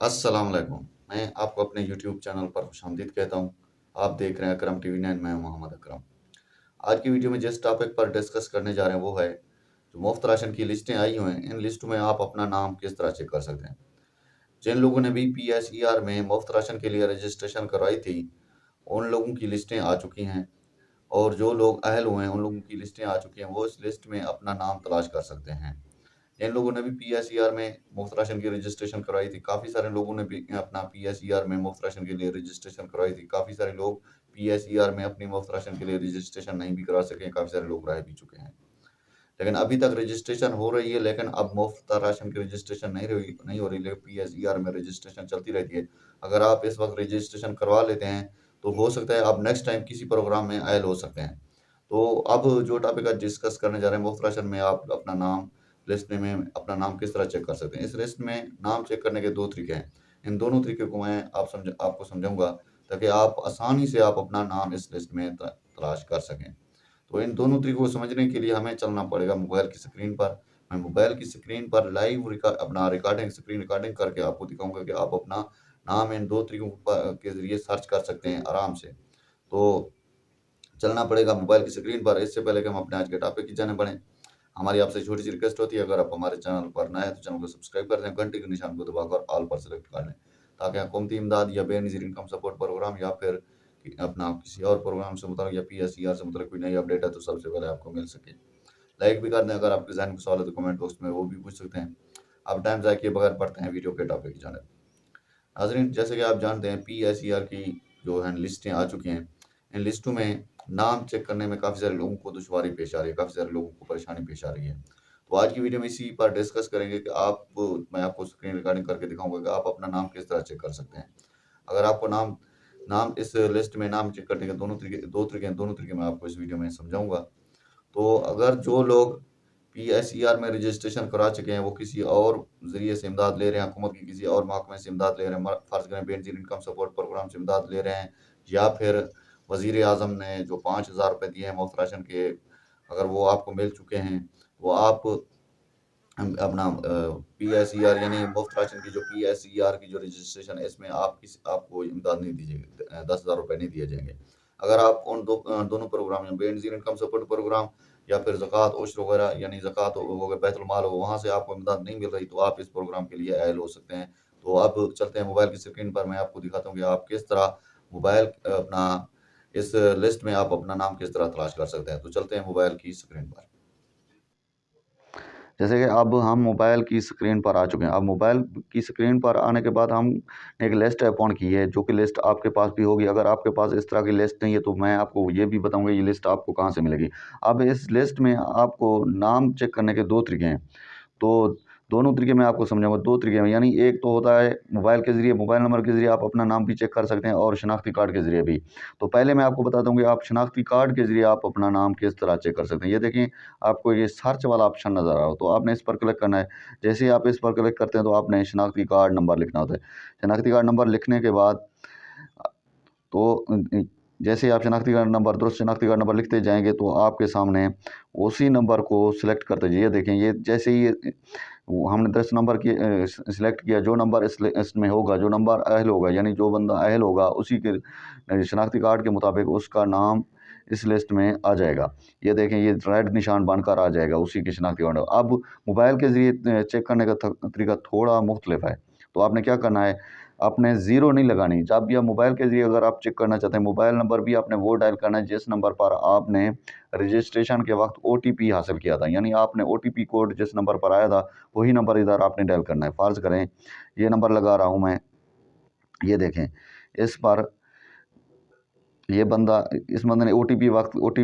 अस्सलाम वालेकुम। मैं आपको अपने यूट्यूब चैनल पर खुशामदीद कहता हूँ। आप देख रहे हैं अकरम टीवी 9, मैं हूं मोहम्मद अकरम। आज की वीडियो में जिस टॉपिक पर डिस्कस करने जा रहे हैं वो है जो मुफ्त राशन की लिस्टें आई हुई हैं, इन लिस्ट में आप अपना नाम किस तरह चेक कर सकते हैं। जिन लोगों ने भी पीएसईआर में मुफ्त राशन के लिए रजिस्ट्रेशन करवाई थी, उन लोगों की लिस्टें आ चुकी हैं और जो लोग अहल हुए हैं, उन लोगों की लिस्टें आ चुकी हैं। वो इस लिस्ट में अपना नाम तलाश कर सकते हैं। जिन लोगों ने भी पीएसईआर में मुफ्त राशन की रजिस्ट्रेशन करवाई थी, काफ़ी सारे लोगों ने भी अपना पीएसईआर में मुफ्त राशन के लिए रजिस्ट्रेशन करवाई थी। काफ़ी सारे लोग पीएसईआर में अपनी मुफ्त राशन के लिए रजिस्ट्रेशन नहीं भी करा सके, काफ़ी सारे लोग रह भी चुके हैं। लेकिन अभी तक रजिस्ट्रेशन हो रही है, लेकिन अब मुफ्त राशन की रजिस्ट्रेशन नहीं हो रही, लेकिन पीएसईआर में रजिस्ट्रेशन चलती रहती है। अगर आप इस वक्त रजिस्ट्रेशन करवा लेते हैं, तो हो सकता है आप नेक्स्ट टाइम किसी प्रोग्राम में अहल हो सकते हैं। तो अब जो टॉपिक आज डिस्कस करने जा रहे हैं, मुफ्त राशन में आप अपना नाम लिस्ट में अपना नाम किस तरह चेक कर सकते हैं। इस लिस्ट में नाम चेक करने के 2 तरीके हैं। इन दोनों तरीके को मैं आपको समझाऊँगा, ताकि आप आसानी से आप अपना नाम इस लिस्ट में तलाश कर सकें। तो इन दोनों तरीकों को समझने के लिए हमें चलना पड़ेगा मोबाइल की स्क्रीन पर। मैं मोबाइल की स्क्रीन पर लाइव अपना स्क्रीन रिकॉर्डिंग करके आपको दिखाऊँगा कि आप अपना नाम इन 2 तरीकों के ज़रिए सर्च कर सकते हैं आराम से। तो चलना पड़ेगा मोबाइल की स्क्रीन पर। इससे पहले कि हम अपने आज के टॉपिक की जानिब बढ़ें, हमारी आपसे छोटी-सी रिक्वेस्ट होती है, अगर आप हमारे चैनल पर नए हैं तो चैनल को सब्सक्राइब कर दें, घंटी के निशान को दबाकर ऑल पर सेलेक्ट कर लें, ताकि हुकूमती इमदाद या बेनज़ीर इनकम सपोर्ट प्रोग्राम या फिर अपना किसी और प्रोग्राम से मुतल्लिक या पीएसईआर से मुतल्लिक कोई नई अपडेट है तो सबसे पहले आपको मिल सके। लाइक भी कर दें, अगर आपके ज़हन में सवाल है तो कमेंट बॉक्स में वो भी पूछ सकते हैं। अब टाइम ज़ाया किए बगैर बढ़ते हैं वीडियो के टॉपिक की जानिब। नाज़रीन, जैसे कि आप जानते हैं, पीएसईआर की जो है लिस्टें आ चुकी हैं। इन लिस्टों में नाम चेक करने में काफ़ी सारे लोगों को दुश्वारी पेश आ रही है, काफ़ी सारे लोगों को परेशानी पेश आ रही है। तो आज की वीडियो में इसी पर डिस्कस करेंगे कि मैं आपको स्क्रीन रिकॉर्डिंग करके दिखाऊँगा कि आप अपना नाम किस तरह चेक कर सकते हैं। अगर आपको नाम नाम इस लिस्ट में नाम चेक करने के 2 तरीके हैं, दोनों तरीके मैं आपको इस वीडियो में समझाऊँगा। तो अगर जो लोग पीएसईआर में रजिस्ट्रेशन करा चुके हैं, वो किसी और ज़रिए से इमदाद ले रहे हैं, हुकूमत की किसी और महकमे से इमदाद ले रहे हैं, फ़र्ज़ करें बेनज़ीर इनकम सपोर्ट प्रोग्राम से इमदाद ले रहे हैं, या फिर वज़ीर-ए-आज़म ने जो ₹5000 दिए हैं मुफ्त राशन के, अगर वो आपको मिल चुके हैं, वो आप अपना पीएसईआर यानी मुफ्त राशन की जो पीएसईआर की जो रजिस्ट्रेशन है, इसमें आपको इमदाद नहीं दी जाएगी, ₹10,000 नहीं दिए जाएँगे। अगर आप दोनों प्रोग्राम या बेनज़ीर इनकम सपोर्ट प्रोग्राम या फिर ज़कात, उश्र वगैरह यानी ज़कात हो गया, बैतुल माल हो, वहाँ से आपको इमदाद नहीं मिल रही, तो आप इस प्रोग्राम के लिए अहल हो सकते हैं। तो अब चलते हैं मोबाइल की स्क्रीन पर, मैं आपको दिखाता हूँ कि आप किस तरह मोबाइल अपना इस लिस्ट में आप अपना नाम किस तरह तलाश कर सकते हैं। तो चलते हैं मोबाइल की स्क्रीन पर। जैसे कि अब हम मोबाइल की स्क्रीन पर आ चुके हैं। अब मोबाइल की स्क्रीन पर आने के बाद हम एक लिस्ट ओपन की है, जो कि लिस्ट आपके पास भी होगी। अगर आपके पास इस तरह की लिस्ट नहीं है, तो मैं आपको ये भी बताऊँगा ये लिस्ट आपको कहाँ से मिलेगी। अब इस लिस्ट में आपको नाम चेक करने के 2 तरीके हैं। तो दोनों तरीके मैं आपको समझाऊँगा, 2 तरीके में, यानी एक तो होता है मोबाइल के ज़रिए, मोबाइल नंबर के ज़रिए आप अपना नाम भी चेक कर सकते हैं और शनाख्ती कार्ड के ज़रिए भी। तो पहले मैं आपको बताता हूँ कि आप शनाख्ती कार्ड के ज़रिए आप अपना नाम किस तरह चेक कर सकते हैं। ये देखें, आपको ये सर्च वाला ऑप्शन नज़र आ रहा हो, तो आपने इस पर क्लिक करना है। जैसे ही आप इस पर क्लिक करते हैं, तो आपने शनाख्ती कार्ड नंबर लिखना होता है। शनाख्ती कार्ड नंबर लिखने के बाद तो जैसे ही आप दुरुस्त शनाख्ती कार्ड नंबर लिखते जाएँगे, तो आपके सामने उसी नंबर को सिलेक्ट करते जाइए। देखें, ये जैसे ही वो हमने 10 नंबर सिलेक्ट किया, जो नंबर इस लिस्ट में होगा, जो नंबर अहल होगा, यानी जो बंदा अहल होगा, उसी के शनाख्ती कार्ड के मुताबिक उसका नाम इस लिस्ट में आ जाएगा। ये देखें, ये रेड निशान बनकर आ जाएगा उसी की शनाख्ती कार्ड। अब मोबाइल के ज़रिए चेक करने का तरीका थोड़ा मुख्तलिफ है। तो आपने क्या करना है, आपने ज़ीरो नहीं लगानी। जब भी आप मोबाइल के ज़रिए अगर आप चेक करना चाहते हैं, मोबाइल नंबर भी आपने वो डायल करना है जिस नंबर पर आपने रजिस्ट्रेशन के वक्त ओटीपी हासिल किया था। यानी आपने ओटीपी कोड जिस नंबर पर आया था, वही नंबर इधर आपने डायल करना है। फ़र्ज़ करें, ये नंबर लगा रहा हूँ मैं, ये देखें, इस पर ये बंदा इस बंदे ने ओटीपी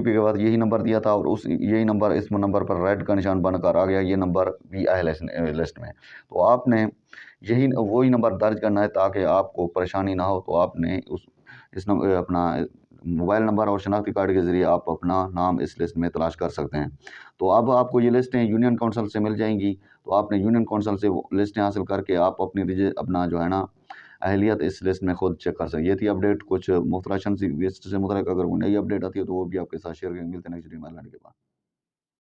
के बाद यही नंबर दिया था, और उस यही नंबर इस नंबर पर रेड का निशान बनकर आ गया, ये नंबर भी है लिस्ट में। तो आपने यही वही नंबर दर्ज करना है, ताकि आपको परेशानी ना हो। तो आपने अपना मोबाइल नंबर और शनाख्ती कार्ड के ज़रिए आप अपना नाम इस लिस्ट में तलाश कर सकते हैं। तो अब आपको ये लिस्टें यूनियन काउंसिल से मिल जाएंगी। तो आपने यूनियन काउंसिल से वो लिस्टें हासिल करके आप अपना जो है ना अहलियत इस लिस्ट में खुद चेक कर सकते। ये थी अपडेट कुछ मुफ्त राशन से लिस्ट से मुतल्लिक। अगर कोई नई अपडेट आती है, तो वो भी आपके साथ शेयर करेंगे। मिलते हैं नेक्स्ट वीडियो में। अल्लाह के बाद।